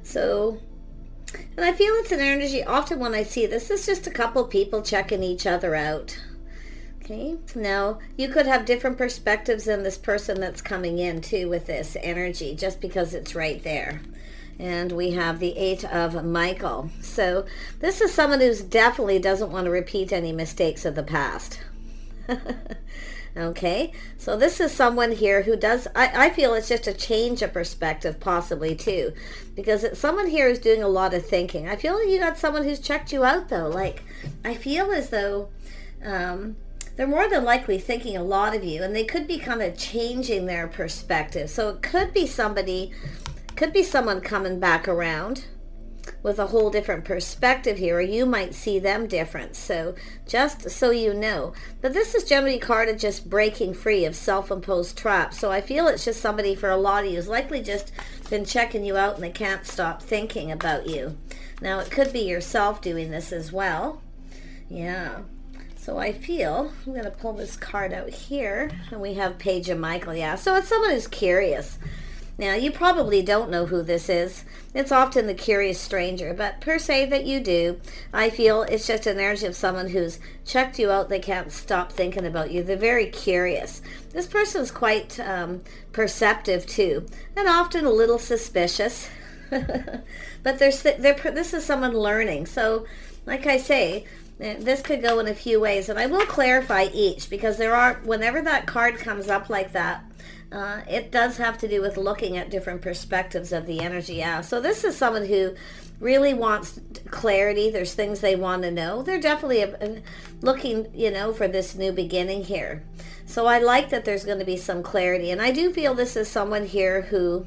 So, and I feel it's an energy, often when I see this is just a couple people checking each other out. Okay, now you could have different perspectives than this person that's coming in too with this energy, just because it's right there. And we have the 8 of Michael. So this is someone who definitely doesn't want to repeat any mistakes of the past. Okay, so this is someone here who does, I feel it's just a change of perspective possibly too, because it's someone here who's doing a lot of thinking. I feel like you got someone who's checked you out though. Like, I feel as though they're more than likely thinking a lot of you, and they could be kind of changing their perspective. So it could be somebody, could be someone coming back around with a whole different perspective here, or you might see them different. So just so you know, but this is generally a card of just breaking free of self-imposed traps. So I feel it's just somebody for a lot of you who's likely just been checking you out and they can't stop thinking about you. Now it could be yourself doing this as well. Yeah. So I feel, I'm going to pull this card out here, and we have Page of Michael. Yeah, so it's someone who's curious. Now, you probably don't know who this is. It's often the curious stranger, but per se that you do, I feel it's just an energy of someone who's checked you out. They can't stop thinking about you. They're very curious. This person's quite perceptive too, and often a little suspicious. But this is someone learning. So, like I say, this could go in a few ways, and I will clarify each, because there are, whenever that card comes up like that, it does have to do with looking at different perspectives of the energy. Yeah. So this is someone who really wants clarity. There's things they want to know. They're definitely looking, for this new beginning here. So I like that there's going to be some clarity. And I do feel this is someone here who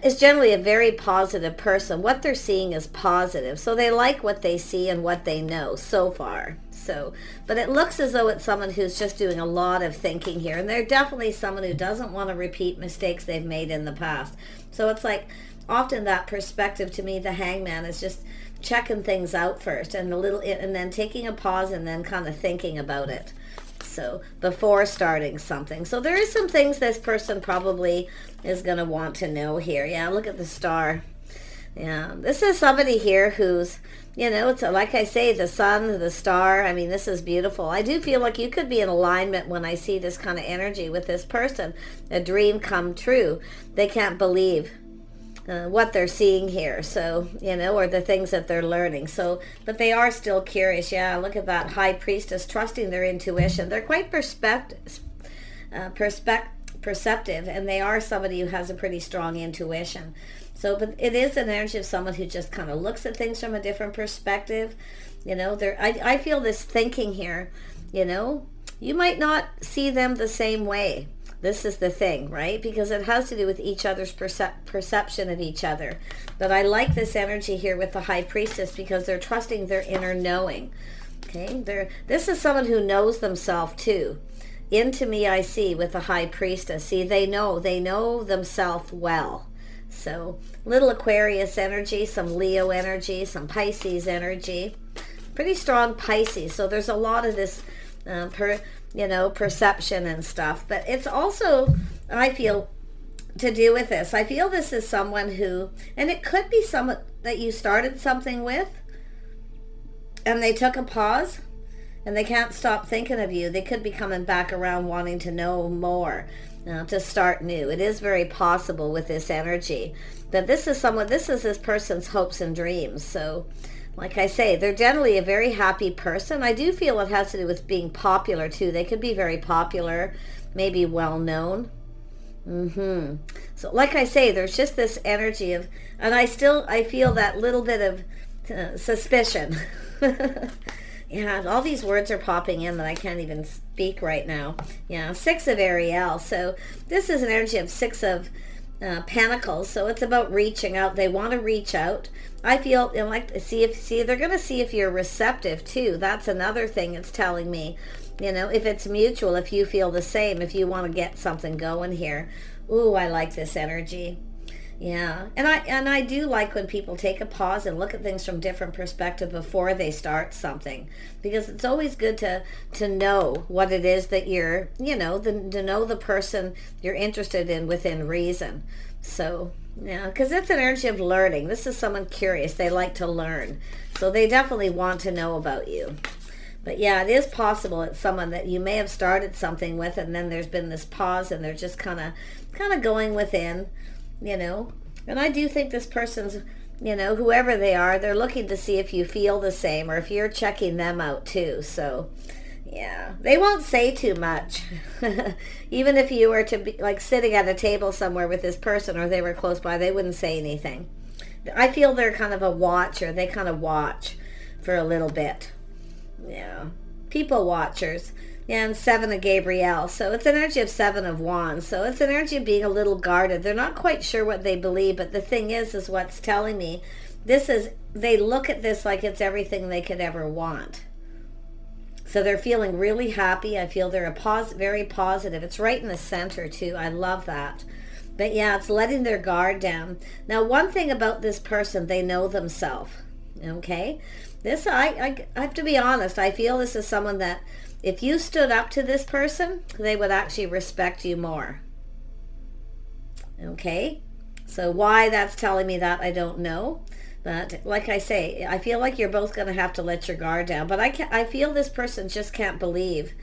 is generally a very positive person. What they're seeing is positive. So they like what they see and what they know so far. So, but it looks as though it's someone who's just doing a lot of thinking here. And they're definitely someone who doesn't want to repeat mistakes they've made in the past. So it's like often that perspective to me, the Hangman, is just checking things out first and and then taking a pause and then kind of thinking about it. So before starting something. So there is some things this person probably is going to want to know here. Yeah, look at the star. Yeah, this is somebody here who's, it's like I say, the sun, the star. I mean, this is beautiful. I do feel like you could be in alignment when I see this kind of energy with this person. A dream come true. They can't believe what they're seeing here. So, or the things that they're learning. So, but they are still curious. Yeah, look at that High Priestess, trusting their intuition. They're quite perceptive, and they are somebody who has a pretty strong intuition. So, but it is an energy of someone who just kind of looks at things from a different perspective. I feel this thinking here, you might not see them the same way. This is the thing, right? Because it has to do with each other's perception of each other. But I like this energy here with the High Priestess because they're trusting their inner knowing. Okay, this is someone who knows themselves too. Into me I see with the High Priestess. See, they know themselves well. So, little Aquarius energy, some Leo energy, some Pisces energy. Pretty strong Pisces. So there's a lot of this perception and stuff. But it's also, I feel, to do with this. I feel this is someone who, and it could be someone that you started something with, and they took a pause, and they can't stop thinking of you. They could be coming back around wanting to know more. To start new. It is very possible with this energy. But this is this person's hopes and dreams. So, like I say, they're generally a very happy person. I do feel it has to do with being popular too. They could be very popular, maybe well known. So, like I say, there's just this energy of, and I feel that little bit of suspicion. Yeah, all these words are popping in that I can't even speak right now. Yeah, 6 of Ariel. So this is an energy of 6 of Pentacles. So it's about reaching out. They want to reach out. I feel they're going to see if you're receptive too. That's another thing it's telling me. If it's mutual, if you feel the same, if you want to get something going here. Ooh, I like this energy. Yeah, and I do like when people take a pause and look at things from different perspective before they start something, because it's always good to know what it is that you're, to know the person you're interested in within reason. So Yeah, because it's an energy of learning. This is someone curious. They like to learn. So they definitely want to know about you. But yeah, it is possible it's someone that you may have started something with, and then there's been this pause, and they're just kind of going within, you know. And I do think this person's, you know, whoever they are, they're looking to see if you feel the same or if you're checking them out too. So yeah, they won't say too much. Even if you were to be like sitting at a table somewhere with this person, or they were close by, they wouldn't say anything. I feel they're kind of a watcher. They kind of watch for a little bit. Yeah, people watchers. Yeah, and 7 of Gabriel. So it's an energy of 7 of Wands. So it's an energy of being a little guarded. They're not quite sure what they believe, but the thing is what's telling me, they look at this like it's everything they could ever want. So they're feeling really happy. I feel they're very positive. It's right in the center too. I love that. But yeah, it's letting their guard down. Now, one thing about this person, they know themselves. Okay? This, I have to be honest, I feel this is someone that if you stood up to this person, they would actually respect you more. Okay? So why that's telling me that, I don't know. But like I say, I feel like you're both going to have to let your guard down. But I feel this person just can't believe,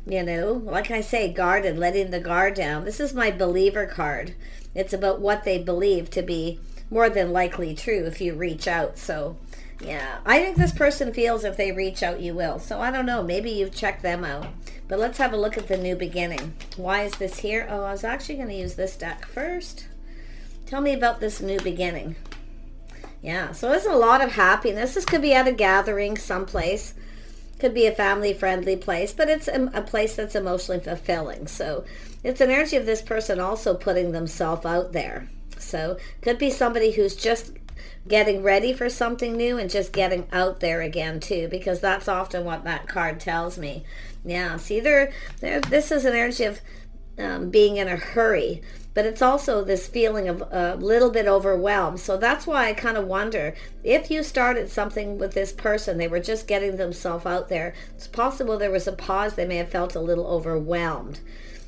you know. Like I say, guarded, letting the guard down. This is my believer card. It's about what they believe to be more than likely true if you reach out. So yeah, I think this person feels if they reach out, you will. So I don't know. Maybe you've checked them out. But let's have a look at the new beginning. Why is this here? Oh, I was actually going to use this deck first. Tell me about this new beginning. Yeah, so there's a lot of happiness. This could be at a gathering someplace. Could be a family-friendly place, but it's a place that's emotionally fulfilling. So it's an energy of this person also putting themselves out there. So could be somebody who's just getting ready for something new and just getting out there again too, because that's often what that card tells me. Yeah, see, this is an energy of being in a hurry, but it's also this feeling of a little bit overwhelmed. So that's why I kind of wonder if you started something with this person, they were just getting themselves out there. It's possible there was a pause. They may have felt a little overwhelmed.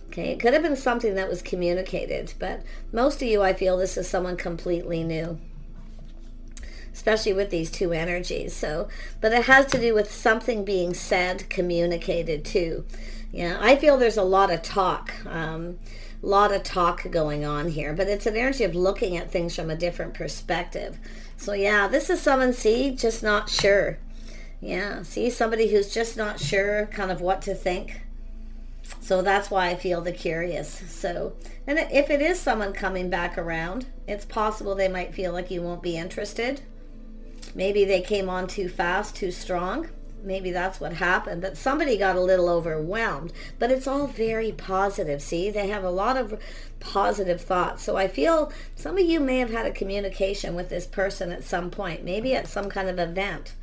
Okay, it could have been something that was communicated, but most of you, I feel this is someone completely new, especially with these two energies. So, but it has to do with something being said, communicated too. Yeah, I feel there's a lot of talk going on here, but it's an energy of looking at things from a different perspective. So yeah, this is someone, see, just not sure. Yeah, see, somebody who's just not sure kind of what to think. So that's why I feel the curious. So, and if it is someone coming back around, it's possible they might feel like you won't be interested. Maybe they came on too fast, too strong. Maybe that's what happened, but somebody got a little overwhelmed. But it's all very positive. See, they have a lot of positive thoughts. So I feel some of you may have had a communication with this person at some point, maybe at some kind of event.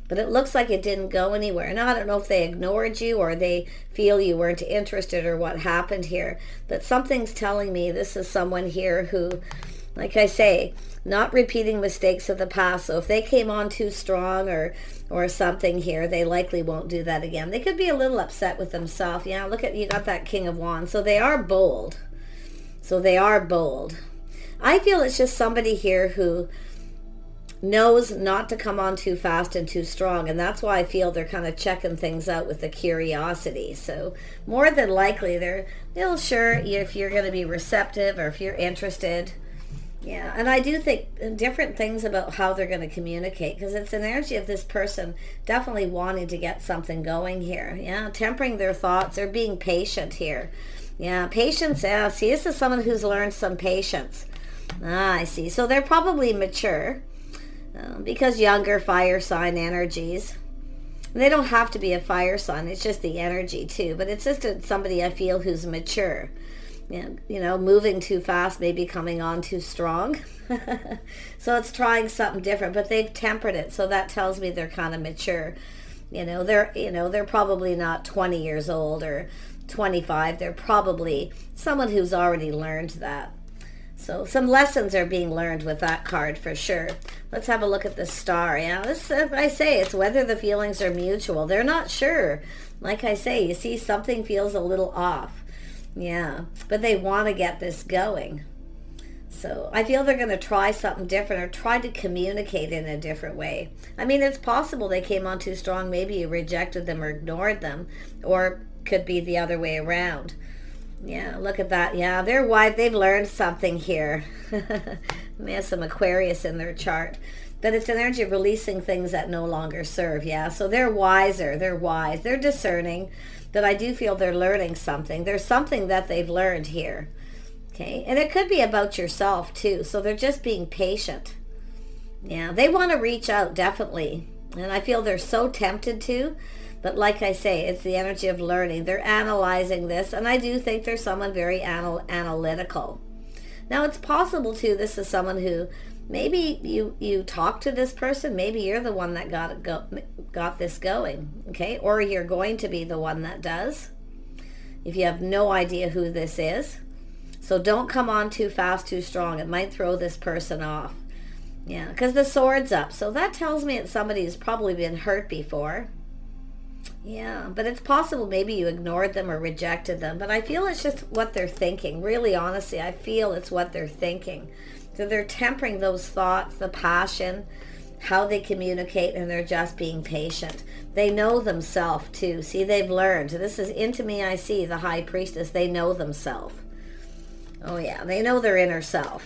But it looks like it didn't go anywhere. Now, I don't know if they ignored you or they feel you weren't interested or what happened here. But something's telling me this is someone here who, like I say, not repeating mistakes of the past. So if they came on too strong or something here, they likely won't do that again. They could be a little upset with themselves. Yeah, look at, you got that King of Wands. So they are bold. I feel it's just somebody here who knows not to come on too fast and too strong, and that's why I feel they're kind of checking things out with the curiosity. So more than likely they'll sure if you're going to be receptive or if you're interested. Yeah, and I do think different things about how they're going to communicate, because it's an energy of this person definitely wanting to get something going here. Yeah, tempering their thoughts or being patient here. Yeah, patience. Yeah, see, this is someone who's learned some patience. I see. So they're probably mature. Because younger fire sign energies, they don't have to be a fire sign, it's just the energy too, but it's just somebody I feel who's mature. You know, moving too fast, maybe coming on too strong. So it's trying something different, but they've tempered it, so that tells me they're kind of mature. They're probably not 20 years old or 25. They're probably someone who's already learned that. So some lessons are being learned with that card for sure. Let's have a look at the star. Yeah, this, I say, it's whether the feelings are mutual. They're not sure. Like I say, you see something feels a little off. Yeah, but they want to get this going. So I feel they're going to try something different or try to communicate in a different way. I mean, it's possible they came on too strong. Maybe you rejected them or ignored them, or could be the other way around. Yeah, look at that. Yeah, they're wise. They've learned something here. They have some Aquarius in their chart. But it's an energy of releasing things that no longer serve. Yeah, so they're wiser. They're wise. They're discerning. But I do feel they're learning something. There's something that they've learned here. Okay, and it could be about yourself too. So they're just being patient. Yeah, they want to reach out, definitely. And I feel they're so tempted to. But like I say, it's the energy of learning. They're analyzing this. And I do think there's someone very analytical. Now, it's possible too, this is someone who maybe you talk to this person. Maybe you're the one that got this going. Okay, or you're going to be the one that does. If you have no idea who this is. So don't come on too fast, too strong. It might throw this person off. Yeah, because the sword's up. So that tells me it's somebody who's probably been hurt before. Yeah, but it's possible maybe you ignored them or rejected them. But I feel it's just what they're thinking. Really, honestly, I feel it's what they're thinking. So they're tempering those thoughts, the passion, how they communicate, and they're just being patient. They know themselves too. See, they've learned. This is into me, I see, the High Priestess. They know themselves. Oh yeah, they know their inner self.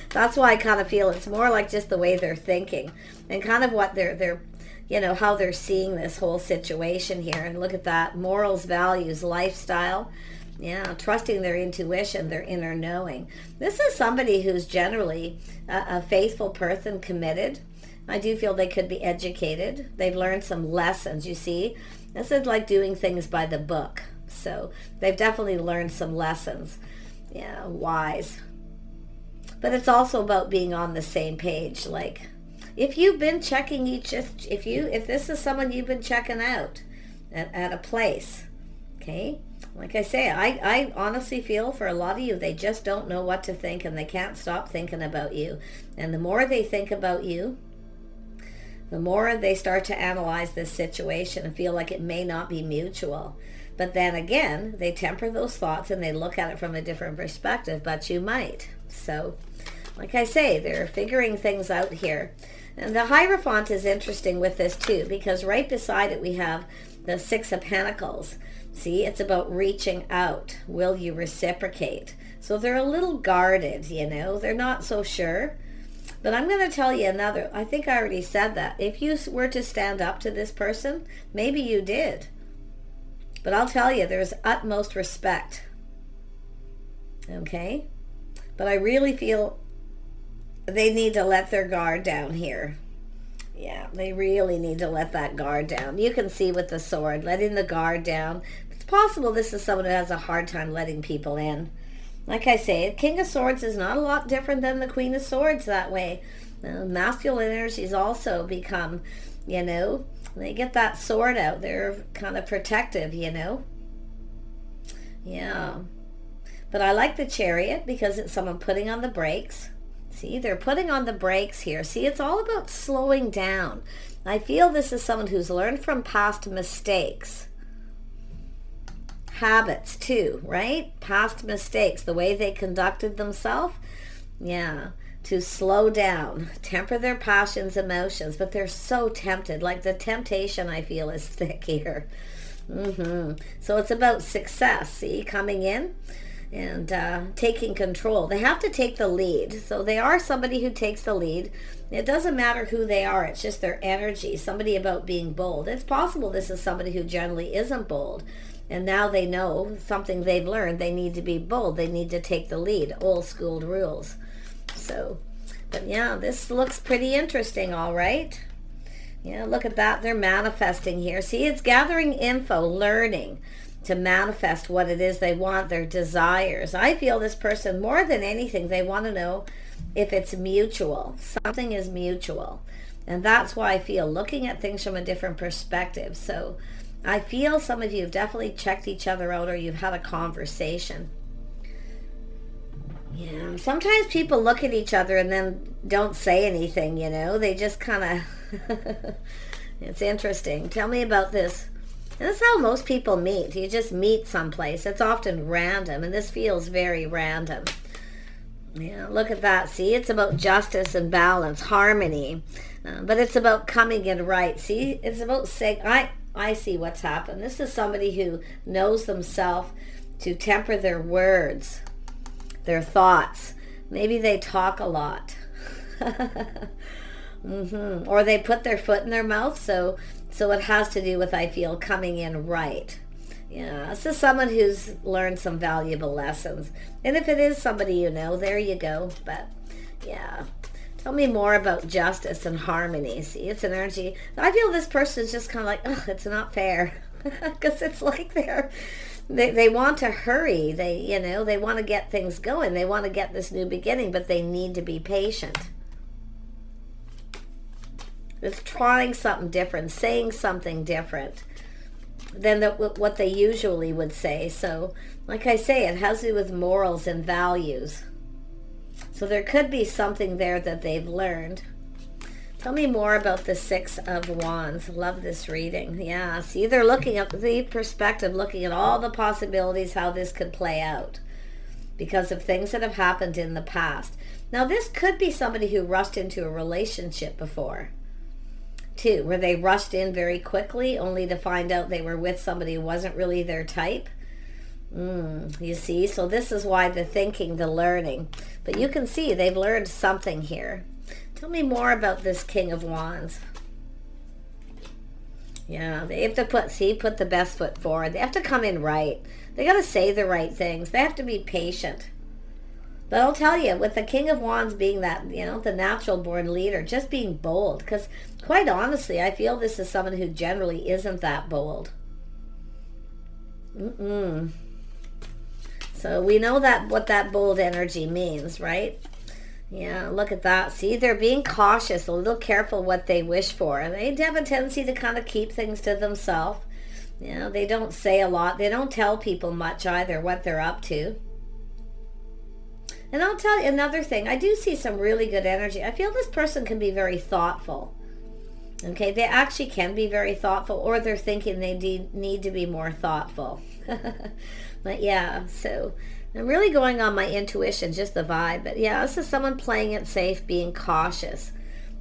That's why I kind of feel it's more like just the way they're thinking and kind of what they're you know, how they're seeing this whole situation here. And look at that, morals, values, lifestyle. Yeah, trusting their intuition, their inner knowing. This is somebody who's generally a faithful person, committed. I do feel they could be educated. They've learned some lessons, you see. This is like doing things by the book. So they've definitely learned some lessons. Yeah, wise. But it's also about being on the same page. Like, if you've been checking if this is someone you've been checking out at a place, okay? Like I say, I honestly feel for a lot of you, they just don't know what to think and they can't stop thinking about you. And the more they think about you, the more they start to analyze this situation and feel like it may not be mutual. But then again, they temper those thoughts and they look at it from a different perspective, but you might. So, like I say, they're figuring things out here. And the Hierophant is interesting with this too, because right beside it we have the Six of Pentacles. See, it's about reaching out. Will you reciprocate? So they're a little guarded, you know. They're not so sure. But I'm going to tell you another. I think I already said that. If you were to stand up to this person, maybe you did. But I'll tell you, there's utmost respect. Okay? But I really feel they need to let their guard down here. Yeah, they really need to let that guard down. You can see with the sword, letting the guard down. It's possible this is someone who has a hard time letting people in. Like I say, King of Swords is not a lot different than the Queen of Swords that way. Masculine energies also become, you know, they get that sword out. They're kind of protective, you know. Yeah. But I like the Chariot because it's someone putting on the brakes. See, they're putting on the brakes here. See, it's all about slowing down. I feel this is someone who's learned from past mistakes. Habits too, right? Past mistakes, the way they conducted themselves. Yeah, to slow down, temper their passions, emotions, but they're so tempted. Like the temptation, I feel, is thick here. So it's about success, see, coming in and taking control. They have to take the lead. So they are somebody who takes the lead. It doesn't matter who they are. It's just their energy. Somebody about being bold. It's possible this is somebody who generally isn't bold. And now they know something they've learned. They need to be bold. They need to take the lead. Old school rules. So, but yeah, this looks pretty interesting, all right? Yeah, look at that. They're manifesting here. See, it's gathering info, learning to manifest what it is they want, their desires. I feel this person, more than anything, they want to know if it's mutual. Something is mutual. And that's why I feel looking at things from a different perspective. So I feel some of you have definitely checked each other out or you've had a conversation. Yeah, sometimes people look at each other and then don't say anything, you know. They just kind of, it's interesting. Tell me about this. And that's how most people meet. You just meet someplace. It's often random, and this feels very random. Yeah, look at that. See, it's about justice and balance, harmony. But it's about coming in right. See, it's about saying, I see what's happened. This is somebody who knows themselves to temper their words, their thoughts. Maybe they talk a lot. Or they put their foot in their mouth. So it has to do with, I feel, coming in right. Yeah, this is someone who's learned some valuable lessons. And if it is somebody you know, there you go. But yeah, tell me more about justice and harmony. See, it's an energy. I feel this person is just kind of like, ugh, it's not fair. Because it's like they want to hurry. They want to get things going. They want to get this new beginning, but they need to be patient. It's trying something different, saying something different than what they usually would say. So, like I say, it has to do with morals and values. So there could be something there that they've learned. Tell me more about the Six of Wands. Love this reading. Yeah, see, they're looking at the perspective, looking at all the possibilities, how this could play out because of things that have happened in the past. Now, this could be somebody who rushed into a relationship before, too, where they rushed in very quickly only to find out they were with somebody who wasn't really their type. You see, so this is why the thinking, the learning. But you can see they've learned something here. Tell me more about this King of Wands. Yeah, they have to put the best foot forward. They have to come in right. They got to say the right things. They have to be patient. But I'll tell you, with the King of Wands being that, the natural born leader, just being bold. Because quite honestly, I feel this is someone who generally isn't that bold. So we know that what that bold energy means, right? Yeah, look at that. See, they're being cautious, a little careful what they wish for. And they have a tendency to kind of keep things to themselves. They don't say a lot. They don't tell people much either what they're up to. And I'll tell you another thing. I do see some really good energy. I feel this person can be very thoughtful. Okay, they actually can be very thoughtful, or they're thinking they need to be more thoughtful. But yeah, so I'm really going on my intuition, just the vibe. But yeah, this is someone playing it safe, being cautious.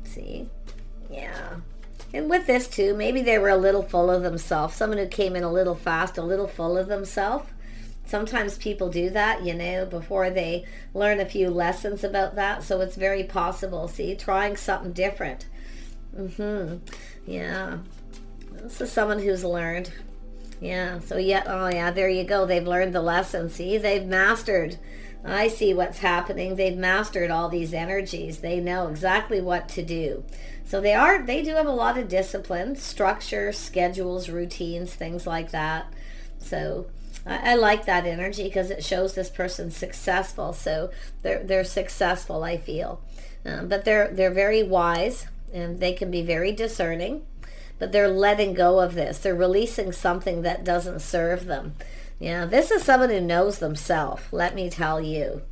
See? Yeah. And with this too, maybe they were a little full of themselves. Someone who came in a little fast, a little full of themselves. Sometimes people do that, before they learn a few lessons about that. So it's very possible. See, trying something different. Yeah. This is someone who's learned. Yeah. So there you go. They've learned the lesson. See, they've mastered. I see what's happening. They've mastered all these energies. They know exactly what to do. So they do have a lot of discipline, structure, schedules, routines, things like that. So I like that energy because it shows this person's successful. So they're successful, I feel. But they're very wise, and they can be very discerning. But they're letting go of this. They're releasing something that doesn't serve them. Yeah, this is someone who knows themselves, let me tell you.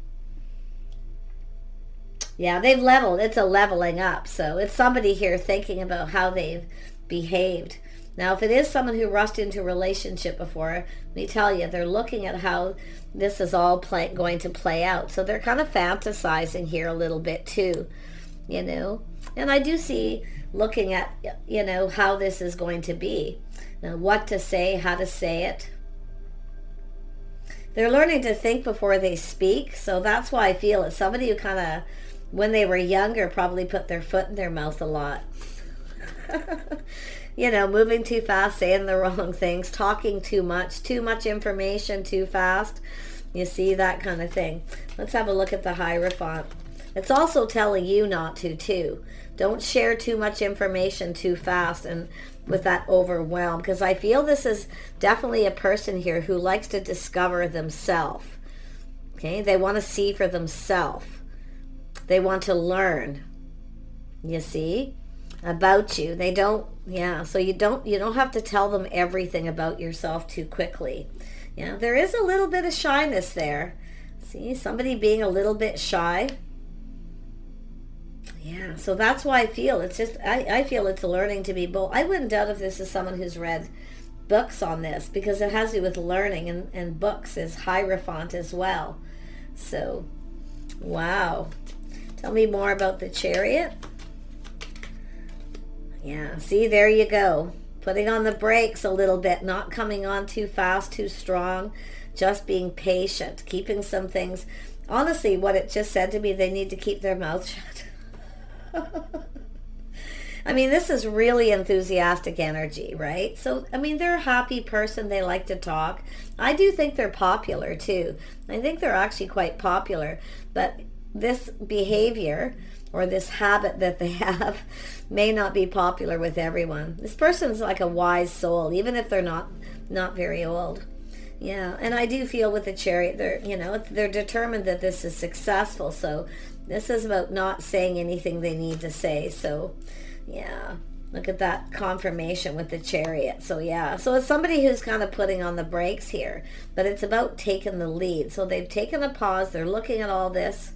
Yeah, they've leveled. It's a leveling up. So it's somebody here thinking about how they've behaved. Now, if it is someone who rushed into a relationship before, let me tell you, they're looking at how this is all going to play out. So they're kind of fantasizing here a little bit too, And I do see looking at, how this is going to be. Now, what to say, how to say it. They're learning to think before they speak. So that's why I feel it's somebody who kind of, when they were younger, probably put their foot in their mouth a lot. Moving too fast, saying the wrong things, talking too much information too fast. You see, that kind of thing. Let's have a look at the Hierophant. It's also telling you not to, too. Don't share too much information too fast and with that overwhelm, because I feel this is definitely a person here who likes to discover themselves. Okay, they want to see for themselves. They want to learn. You see? About you. They don't, so you don't have to tell them everything about yourself too quickly. There is a little bit of shyness there. See, somebody being a little bit shy. Yeah, so that's why I feel it's just, I feel it's learning to be bold. I wouldn't doubt if this is someone who's read books on this, because it has to do with learning, and books is Hierophant as well. So Wow. Tell me more about the Chariot. Yeah, see, there you go. Putting on the brakes a little bit, not coming on too fast, too strong, just being patient, keeping some things. Honestly, what it just said to me, they need to keep their mouth shut. I mean, this is really enthusiastic energy, right? So, I mean, they're a happy person. They like to talk. I do think they're popular, too. I think they're actually quite popular. But this behavior or this habit that they have may not be popular with everyone. This person's like a wise soul, even if they're not very old. Yeah, and I do feel with the Chariot, they're determined that this is successful. So this is about not saying anything they need to say. So yeah, look at that confirmation with the Chariot. So yeah, so it's somebody who's kind of putting on the brakes here, but it's about taking the lead. So they've taken a pause. They're looking at all this.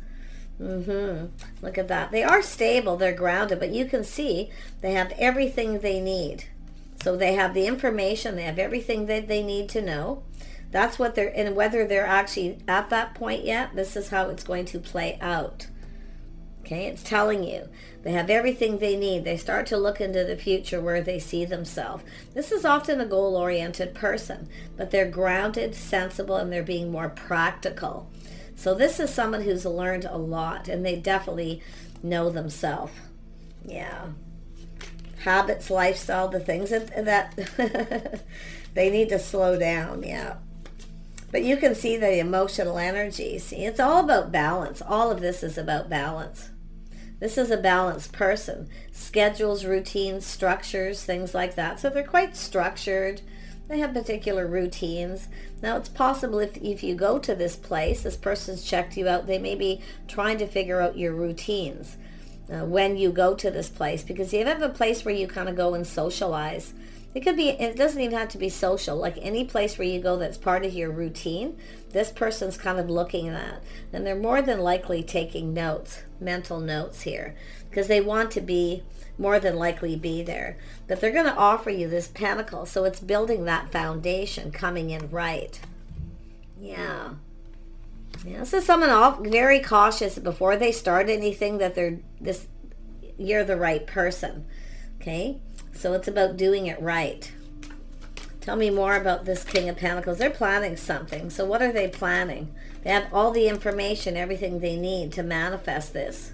Look at that. They are stable. They're grounded, but you can see they have everything they need. So they have the information. They have everything that they need to know. That's what they're, and whether they're actually at that point yet, this is how it's going to play out. Okay, it's telling you they have everything they need. They start to look into the future where they see themselves. This is often a goal-oriented person, but they're grounded, sensible, and they're being more practical. So this is someone who's learned a lot, and they definitely know themselves. Yeah. Habits, lifestyle, the things that they need to slow down. Yeah. But you can see the emotional energy. See, it's all about balance. All of this is about balance. This is a balanced person. Schedules, routines, structures, things like that. So they're quite structured. They have particular routines. Now, it's possible if you go to this place, this person's checked you out, they may be trying to figure out your routines when you go to this place. Because you have a place where you kind of go and socialize. It doesn't even have to be social. Like any place where you go that's part of your routine, this person's kind of looking at. And they're more than likely taking notes, mental notes here. Because they want to be more than likely be there. But they're going to offer you this pentacle. So it's building that foundation, coming in right. Yeah. Yeah, this is someone very cautious before they start anything that you're the right person. Okay? So it's about doing it right. Tell me more about this King of Pentacles. They're planning something. So what are they planning? They have all the information, everything they need to manifest this.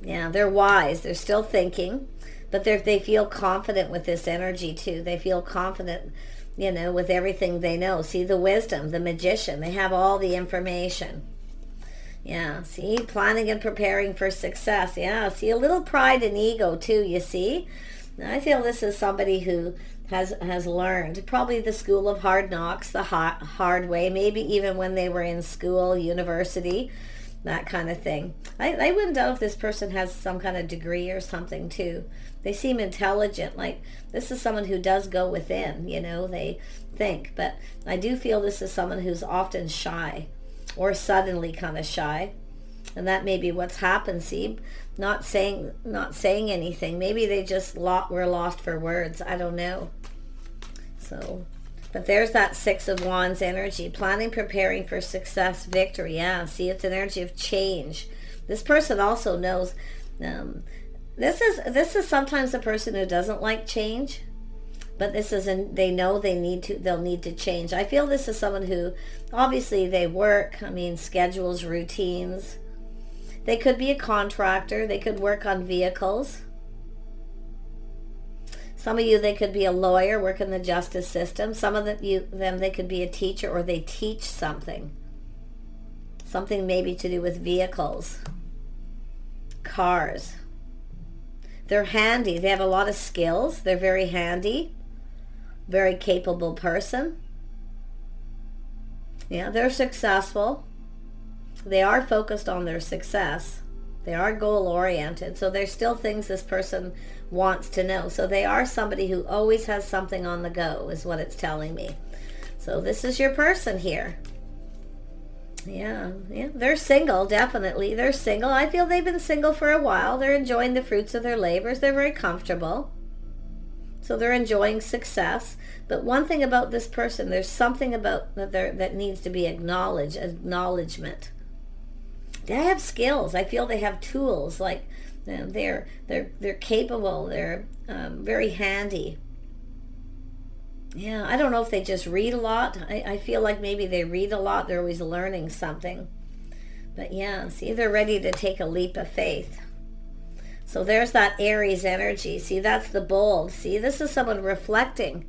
Yeah, they're wise. They're still thinking, but they feel confident with this energy too. They feel confident, with everything they know. See the wisdom, the magician. They have all the information. Yeah, see, planning and preparing for success. Yeah, see, a little pride and ego too, you see? I feel this is somebody who has learned probably the school of hard knocks, the hard way, maybe even when they were in school, university, that kind of thing. I wouldn't doubt if this person has some kind of degree or something too. They seem intelligent. Like this is someone who does go within, they think. But I do feel this is someone who's often shy or suddenly kind of shy. And that may be what's happened, see? Not saying anything. Maybe they just were lost for words. I don't know. So, but there's that Six of Wands energy. Planning, preparing for success, victory. Yeah, see, it's an energy of change. This person also knows. This is sometimes a person who doesn't like change. But they know they'll need to change. I feel this is someone who, obviously they work, schedules, routines. They could be a contractor. They could work on vehicles. Some of you, they could be a lawyer, work in the justice system. Some of them, they could be a teacher or they teach something. Something maybe to do with vehicles, cars. They're handy. They have a lot of skills. They're very handy. Very capable person. Yeah, they're successful. They are focused on their success. They are goal-oriented. So there's still things this person wants to know. So they are somebody who always has something on the go, is what it's telling me. So this is your person here. Yeah. They're single, definitely. They're single. I feel they've been single for a while. They're enjoying the fruits of their labors. They're very comfortable. So they're enjoying success. But one thing about this person, there's something about that needs to be acknowledgement. They have skills. I feel they have tools. Like, you know, they're capable. They're very handy. Yeah, I don't know if they just read a lot. I feel like maybe they read a lot. They're always learning something. But yeah, see, they're ready to take a leap of faith. So there's that Aries energy. See, that's the bold. See, this is someone reflecting.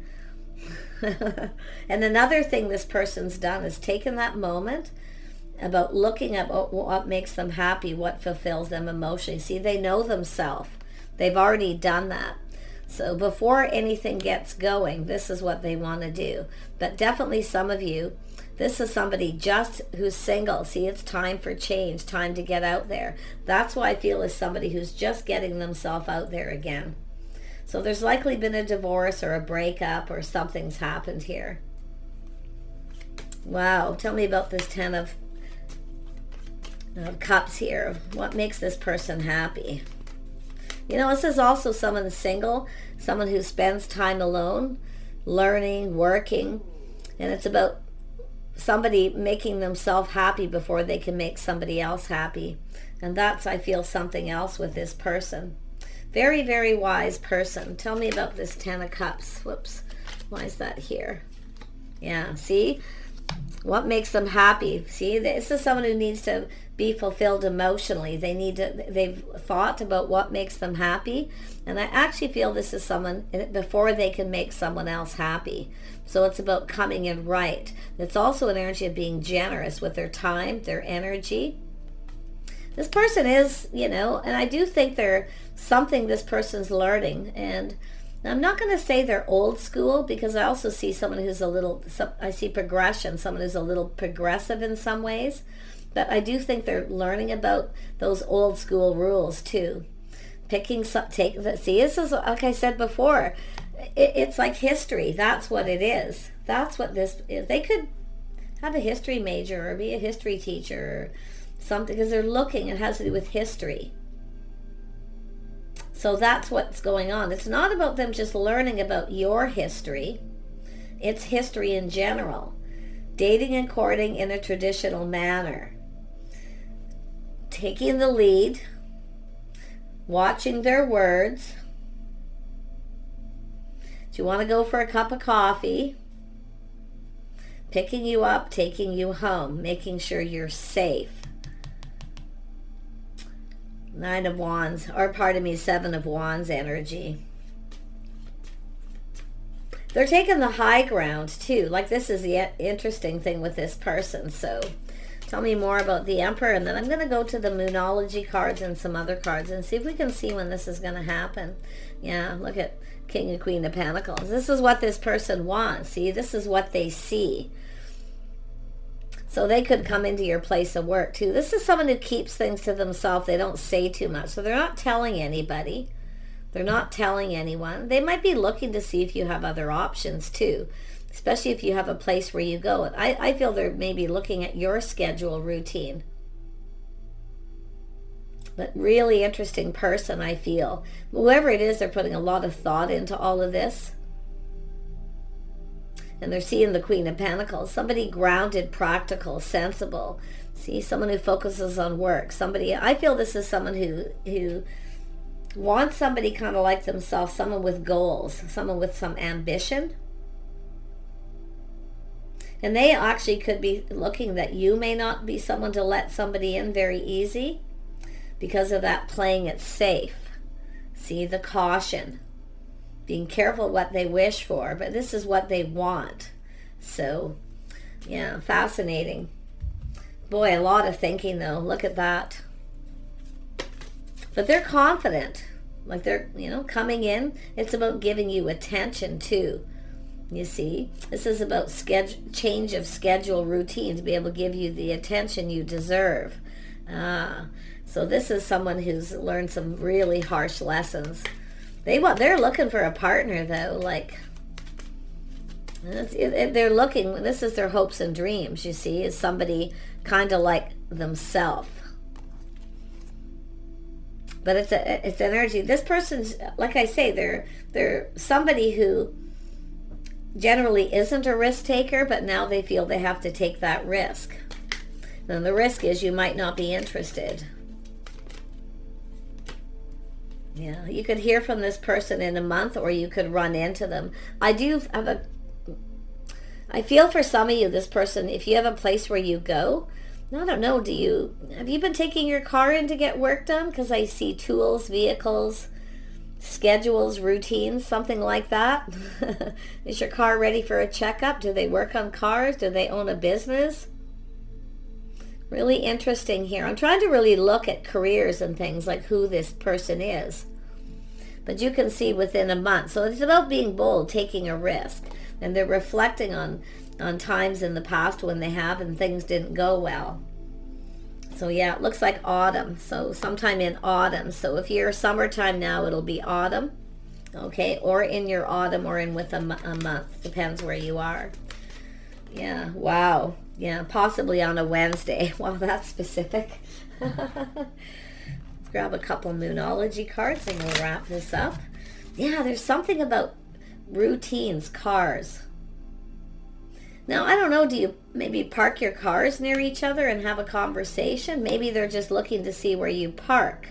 And another thing this person's done is taken that moment about looking at what makes them happy, what fulfills them emotionally. See, they know themselves. They've already done that. So before anything gets going, this is what they want to do. But definitely some of you, this is somebody just who's single. See, it's time for change, time to get out there. That's why I feel is somebody who's just getting themselves out there again. So there's likely been a divorce or a breakup or something's happened here. Wow, tell me about this Ten of Cups here. What makes this person happy? You know, this is also someone single, someone who spends time alone, learning, working, and it's about somebody making themselves happy before they can make somebody else happy. And that's, I feel, something else with this person. Very, very wise person. Tell me about this Ten of Cups. Whoops. Why is that here? Yeah, see? What makes them happy? See, this is someone who needs to be fulfilled emotionally. They've thought about what makes them happy. And I actually feel this is someone before they can make someone else happy. So it's about coming in right. It's also an energy of being generous with their time, their energy. This person is, you know, and I do think they're something this person's learning. And I'm not going to say they're old school, because I also see someone who's I see progression, someone who's a little progressive in some ways. But I do think they're learning about those old school rules too. See, this is, like I said before, it's like history. That's what it is. That's what this is. They could have a history major or be a history teacher or something, because they're looking, it has to do with history. So that's what's going on. It's not about them just learning about your history. It's history in general. Dating and courting in a traditional manner. Taking the lead. Watching their words. Do you want to go for a cup of coffee? Picking you up, taking you home, making sure you're safe. Nine of Wands, or pardon me, Seven of Wands energy. They're taking the high ground too. Like, this is the interesting thing with this person. So tell me more about the Emperor, and then I'm going to go to the Moonology cards and some other cards and see if we can see when this is going to happen. Yeah, look at King and Queen of Pentacles. This is what this person wants. See, this is what they see. So they could come into your place of work too. This is someone who keeps things to themselves. They don't say too much. So they're not telling anybody. They're not telling anyone. They might be looking to see if you have other options too, especially if you have a place where you go. And I feel they're maybe looking at your schedule routine. But really interesting person, I feel. Whoever it is, they're putting a lot of thought into all of this. And they're seeing the Queen of Pentacles. Somebody grounded, practical, sensible. See, someone who focuses on work. Somebody, I feel this is someone who wants somebody kind of like themselves, someone with goals, someone with some ambition. And they actually could be looking that you may not be someone to let somebody in very easy because of that playing it safe. See, the caution. Being careful what they wish for, but this is what they want. So, yeah, fascinating. Boy, a lot of thinking though. Look at that. But they're confident. Like they're, coming in. It's about giving you attention too. You see, this is about change of schedule routine to be able to give you the attention you deserve. So this is someone who's learned some really harsh lessons. They're looking for a partner though, like they're looking, this is their hopes and dreams, you see, is somebody kind of like themselves. But it's energy. This person's, like I say, they're somebody who generally isn't a risk taker, but now they feel they have to take that risk. Then the risk is you might not be interested. Yeah, you could hear from this person in a month, or you could run into them. I feel for some of you, this person, if you have a place where you go, I don't know, have you been taking your car in to get work done? Because I see tools, vehicles, schedules, routines, something like that. Is your car ready for a checkup? Do they work on cars? Do they own a business? Really interesting here. I'm trying to really look at careers and things, like who this person is. But you can see within a month. So it's about being bold, taking a risk. And they're reflecting on times in the past when they have and things didn't go well. So yeah, it looks like autumn. So sometime in autumn. So if you're summertime now, it'll be autumn. Okay, or in your autumn, or in with a month. Depends where you are. Yeah, wow. Yeah, possibly on a Wednesday. Wow, that's specific. Let's grab a couple Moonology cards and we'll wrap this up. Yeah, there's something about routines, cars. Now, I don't know, do you maybe park your cars near each other and have a conversation? Maybe they're just looking to see where you park.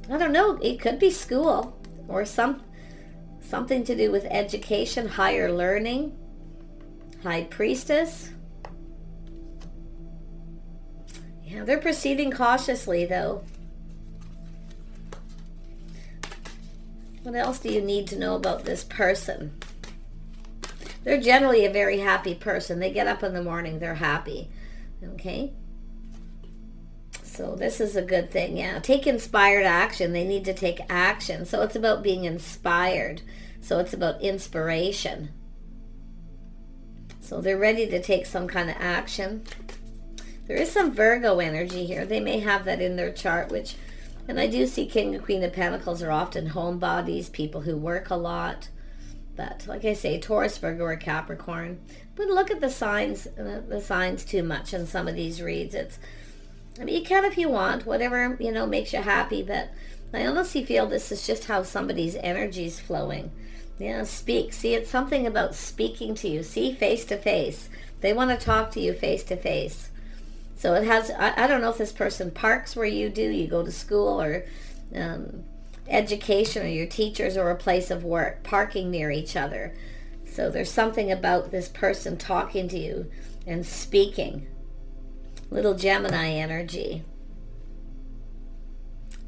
I don't know, it could be school or something to do with education, higher learning. High Priestess. Yeah, they're proceeding cautiously though. What else do you need to know about this person? They're generally a very happy person. They get up in the morning, they're happy. Okay? So this is a good thing. Yeah, take inspired action. They need to take action. So it's about being inspired. So it's about inspiration. So they're ready to take some kind of action. There is some Virgo energy here. They may have that in their chart, and I do see King and Queen of Pentacles are often homebodies, people who work a lot. But like I say, Taurus, Virgo, or Capricorn. But look at the signs too much in some of these reads. You can if you want, whatever, makes you happy. But I honestly feel this is just how somebody's energy is flowing. Yeah, speak. See, it's something about speaking to you. See, face to face. They want to talk to you face to face. So it has, I don't know if this person parks where you do. You go to school or education, or your teachers, or a place of work, parking near each other. So there's something about this person talking to you and speaking. Little Gemini energy.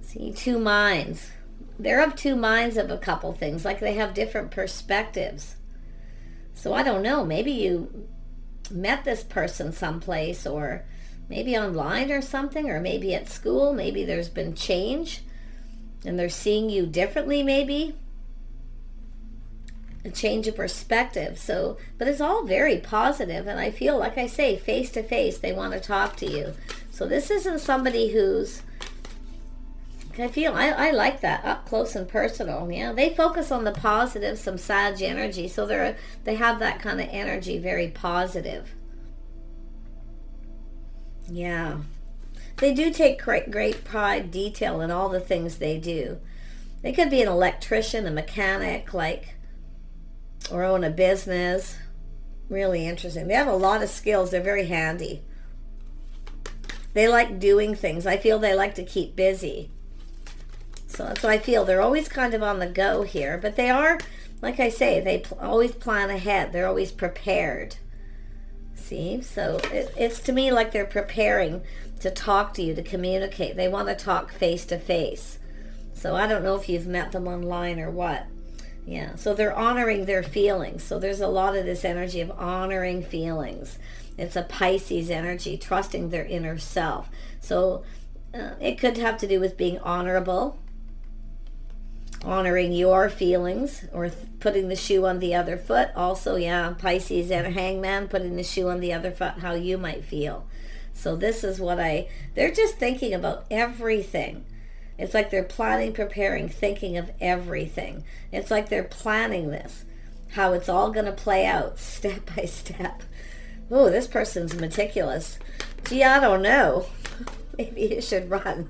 See, two minds. They're of two minds of a couple things, like they have different perspectives. So I don't know, maybe you met this person someplace, or maybe online or something, or maybe at school. Maybe there's been change and they're seeing you differently, maybe a change of perspective. So, but it's all very positive, and I feel, like I say, face to face, they want to talk to you. So this isn't somebody who's, I like that, up close and personal. Yeah, they focus on the positive, some Sag energy. So they have that kind of energy, very positive. Yeah. They do take great pride, detail in all the things they do. They could be an electrician, a mechanic, or own a business. Really interesting. They have a lot of skills. They're very handy. They like doing things. I feel they like to keep busy. So that's what I feel. They're always kind of on the go here. But they are, like I say, they always plan ahead. They're always prepared. See? So it's to me like they're preparing to talk to you, to communicate. They want to talk face to face. So I don't know if you've met them online or what. Yeah, so they're honoring their feelings. So there's a lot of this energy of honoring feelings. It's a Pisces energy, trusting their inner self. So it could have to do with being honorable, honoring your feelings, or putting the shoe on the other foot. Also, yeah, Pisces and Hangman, putting the shoe on the other foot, how you might feel. So this is what they're just thinking about everything. It's like they're planning, preparing, thinking of everything. It's like they're planning this, how it's all going to play out step by step. Oh, this person's meticulous. Gee, I don't know. Maybe you should run.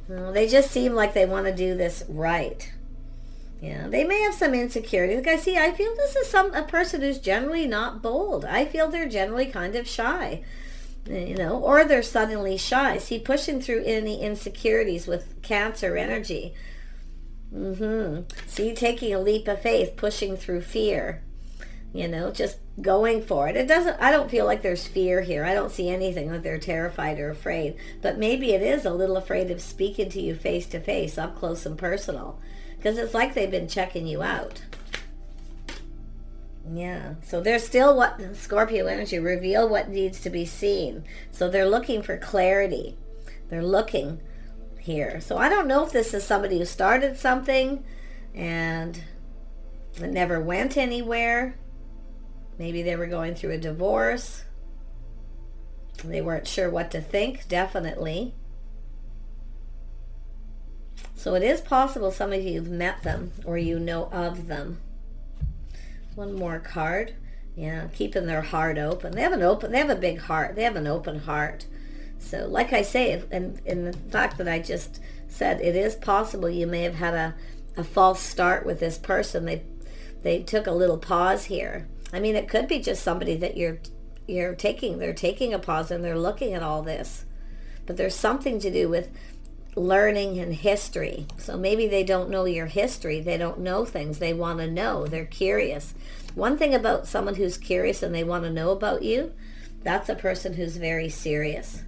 No, they just seem like they want to do this right. Yeah, they may have some insecurity. Like I see, I feel this is a person who's generally not bold. I feel they're generally kind of shy, or they're suddenly shy. See, pushing through any insecurities with Cancer energy. See, taking a leap of faith, pushing through fear. Just going for it. I don't feel like there's fear here. I don't see anything that they're terrified or afraid. But maybe it is a little afraid of speaking to you face to face, up close and personal. Because it's like they've been checking you out. Yeah. So there's still Scorpio energy, reveal what needs to be seen. So they're looking for clarity. They're looking here. So I don't know if this is somebody who started something and it never went anywhere. Maybe they were going through a divorce. They weren't sure what to think, definitely. So it is possible some of you have met them or you know of them. One more card. Yeah, keeping their heart open. They have a big heart. They have an open heart. So like I say, and in the fact that I just said, it is possible you may have had a false start with this person. They took a little pause here. I mean, it could be just somebody that they're taking a pause and they're looking at all this. But there's something to do with learning and history. So maybe they don't know your history. They don't know things. They want to know. They're curious. One thing about someone who's curious and they want to know about you, that's a person who's very serious.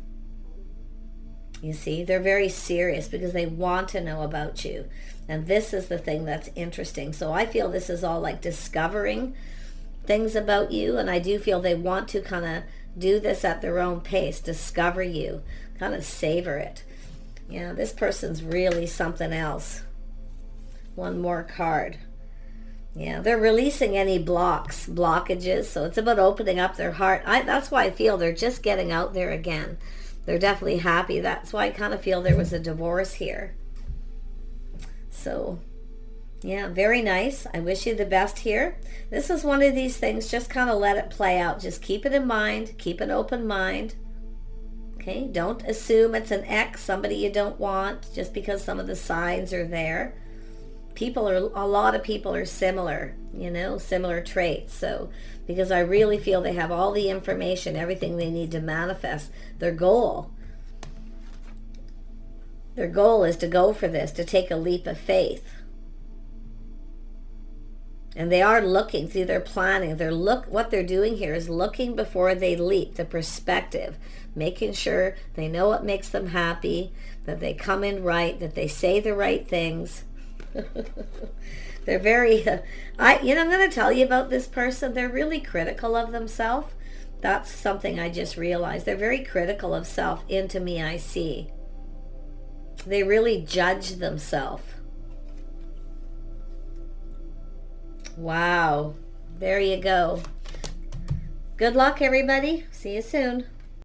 You see, they're very serious because they want to know about you. And this is the thing that's interesting. So I feel this is all like discovering things about you, and I do feel they want to kind of do this at their own pace, discover you, kind of savor it. Yeah, this person's really something else. One more card. Yeah, they're releasing any blockages, so it's about opening up their heart. That's why I feel they're just getting out there again. They're definitely happy. That's why I kind of feel there was a divorce here. So yeah, very nice. I wish you the best here. This is one of these things, just kind of let it play out. Just keep it in mind. Keep an open mind. Okay, don't assume it's an ex, somebody you don't want, just because some of the signs are there. A lot of people are similar, similar traits. So, because I really feel they have all the information, everything they need to manifest their goal. Their goal is to go for this, to take a leap of faith. And they are looking, see, they're planning. What they're doing here is looking before they leap, the perspective, making sure they know what makes them happy, that they come in right, that they say the right things. They're very, I'm going to tell you about this person. They're really critical of themselves. That's something I just realized. They're very critical of self. Into me, I see. They really judge themselves. Wow. There you go. Good luck, everybody. See you soon.